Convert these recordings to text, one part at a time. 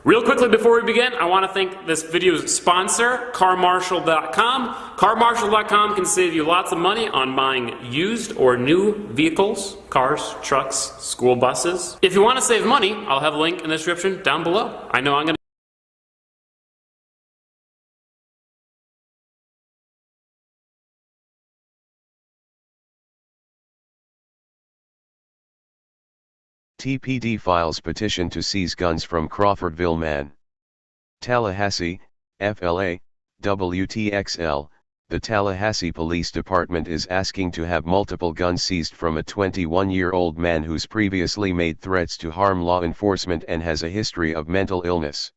Real quickly before we begin, I want to thank this video's sponsor, CarMarshal.com. CarMarshal.com can save you lots of money on buying used or new vehicles, cars, trucks, school buses. If you want to save money, I'll have a link in the description down below. I know I'm going to TPD files petition to seize guns from Crawfordville man. Tallahassee, FLA, WTXL, the Tallahassee Police Department is asking to have multiple guns seized from a 21-year-old man who's previously made threats to harm law enforcement and has a history of mental illness.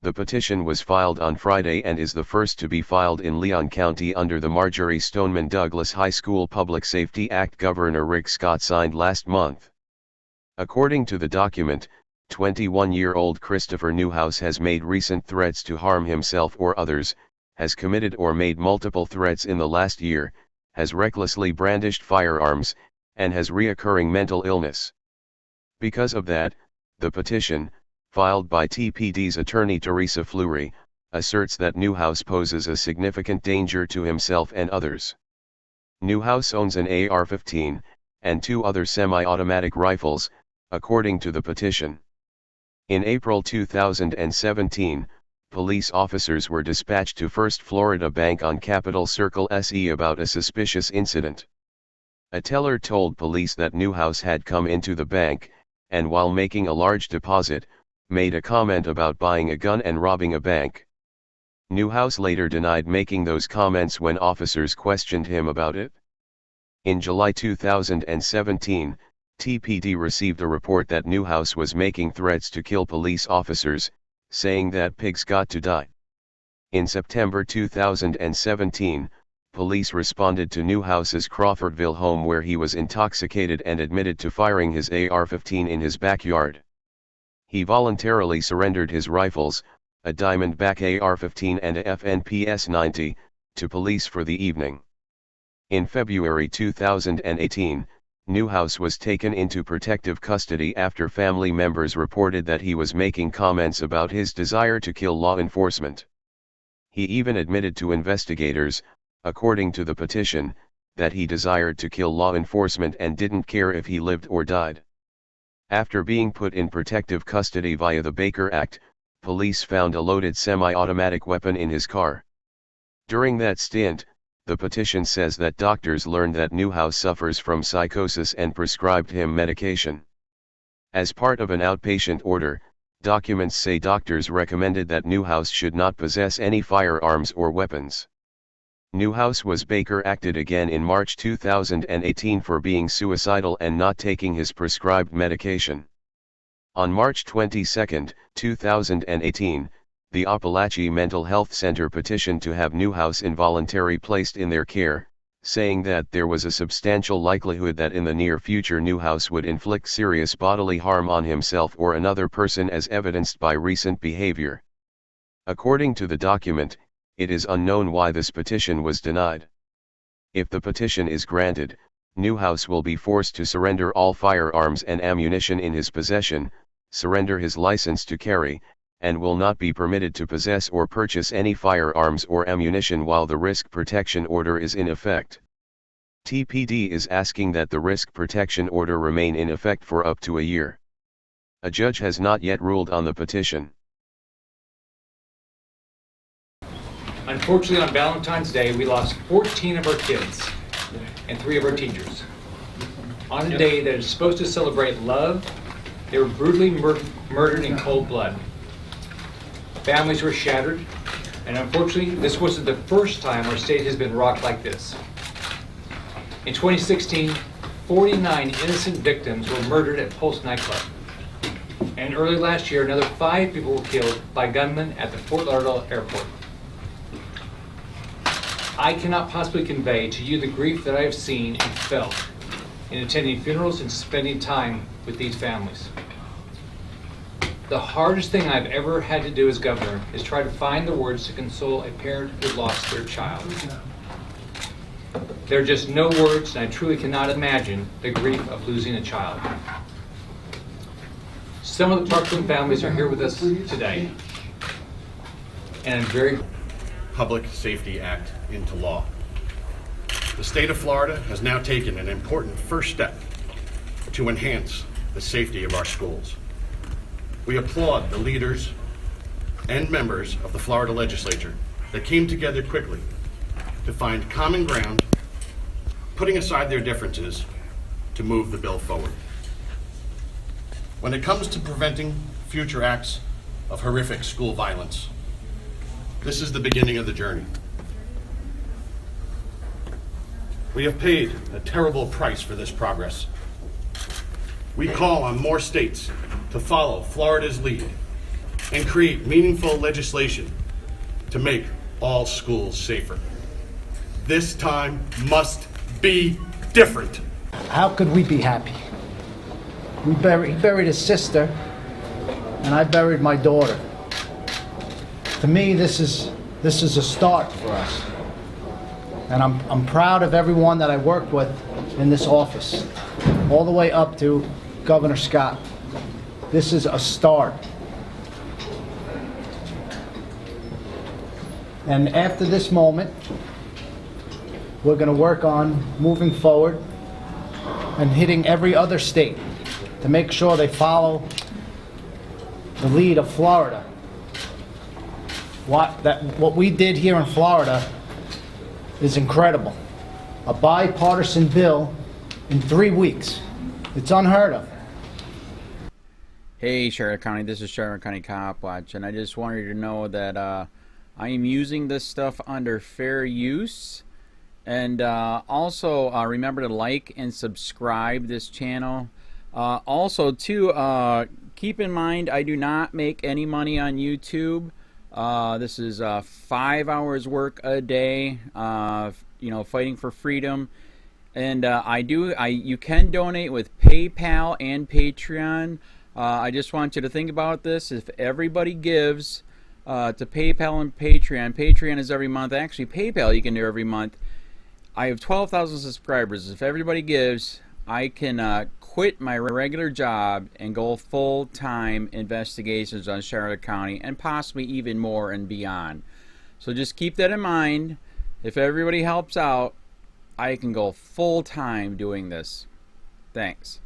The petition was filed on Friday and is the first to be filed in Leon County under the Marjorie Stoneman Douglas High School Public Safety Act Governor Rick Scott signed last month. According to the document, 21-year-old Christopher Newhouse has made recent threats to harm himself or others, has committed or made multiple threats in the last year, has recklessly brandished firearms, and has reoccurring mental illness. Because of that, the petition, filed by TPD's attorney Teresa Fleury, asserts that Newhouse poses a significant danger to himself and others. Newhouse owns an AR-15, and 2 other semi-automatic rifles, according to the petition. In April 2017, police officers were dispatched to First Florida Bank on Capitol Circle SE about a suspicious incident. A teller told police that Newhouse had come into the bank, and while making a large deposit, made a comment about buying a gun and robbing a bank. Newhouse later denied making those comments when officers questioned him about it. In July 2017, TPD received a report that Newhouse was making threats to kill police officers, saying that pigs got to die. In September 2017, police responded to Newhouse's Crawfordville home where he was intoxicated and admitted to firing his AR-15 in his backyard. He voluntarily surrendered his rifles, a Diamondback AR-15 and a FNPS-90, to police for the evening. In February 2018, Newhouse was taken into protective custody after family members reported that he was making comments about his desire to kill law enforcement. He even admitted to investigators, according to the petition, that he desired to kill law enforcement and didn't care if he lived or died. After being put in protective custody via the Baker Act, police found a loaded semi-automatic weapon in his car. During that stint, the petition says that doctors learned that Newhouse suffers from psychosis and prescribed him medication. As part of an outpatient order, documents say doctors recommended that Newhouse should not possess any firearms or weapons. Newhouse was Baker acted again in March 2018 for being suicidal and not taking his prescribed medication. On March 22, 2018, the Apalachee Mental Health Center petitioned to have Newhouse involuntarily placed in their care, saying that there was a substantial likelihood that in the near future Newhouse would inflict serious bodily harm on himself or another person as evidenced by recent behavior. According to the document, it is unknown why this petition was denied. If the petition is granted, Newhouse will be forced to surrender all firearms and ammunition in his possession, surrender his license to carry, and will not be permitted to possess or purchase any firearms or ammunition while the risk protection order is in effect. TPD is asking that the risk protection order remain in effect for up to a year. A judge has not yet ruled on the petition. Unfortunately, on Valentine's Day, we lost 14 of our kids and 3 of our teachers. On a day that is supposed to celebrate love, they were brutally murdered in cold blood. Families were shattered, and unfortunately, this wasn't the first time our state has been rocked like this. In 2016, 49 innocent victims were murdered at Pulse nightclub. And early last year, another 5 people were killed by gunmen at the Fort Lauderdale airport. I cannot possibly convey to you the grief that I have seen and felt in attending funerals and spending time with these families. The hardest thing I've ever had to do as governor is try to find the words to console a parent who lost their child. There are just no words, and I truly cannot imagine the grief of losing a child. Some of the Parkland families are here with us today. And I'm very Public Safety Act into law. The state of Florida has now taken an important first step to enhance the safety of our schools. We applaud the leaders and members of the Florida legislature that came together quickly to find common ground, putting aside their differences to move the bill forward. When it comes to preventing future acts of horrific school violence, this is the beginning of the journey. We have paid a terrible price for this progress. We call on more states to follow Florida's lead and create meaningful legislation to make all schools safer. This time must be different. How could we be happy? He buried his sister, and I buried my daughter. To me, this is a start for us. And I'm proud of everyone that I worked with in this office, all the way up to Governor Scott. This is a start. And after this moment, we're going to work on moving forward and hitting every other state to make sure they follow the lead of Florida. What we did here in Florida is incredible. A bipartisan bill in 3 weeks. It's unheard of. Hey Charlotte County, this is Charlotte County COPWATCH, and I just wanted you to know that I am using this stuff under fair use. And also remember to like and subscribe this channel. Also too, keep in mind I do not make any money on YouTube. This is 5 hours work a day, you know, fighting for freedom. And you can donate with PayPal and Patreon. I just want you to think about this. If everybody gives to PayPal and Patreon, Patreon is every month. Actually, PayPal you can do every month. I have 12,000 subscribers. If everybody gives, I can quit my regular job and go full-time investigations on Charlotte County and possibly even more and beyond. So just keep that in mind. If everybody helps out, I can go full-time doing this. Thanks.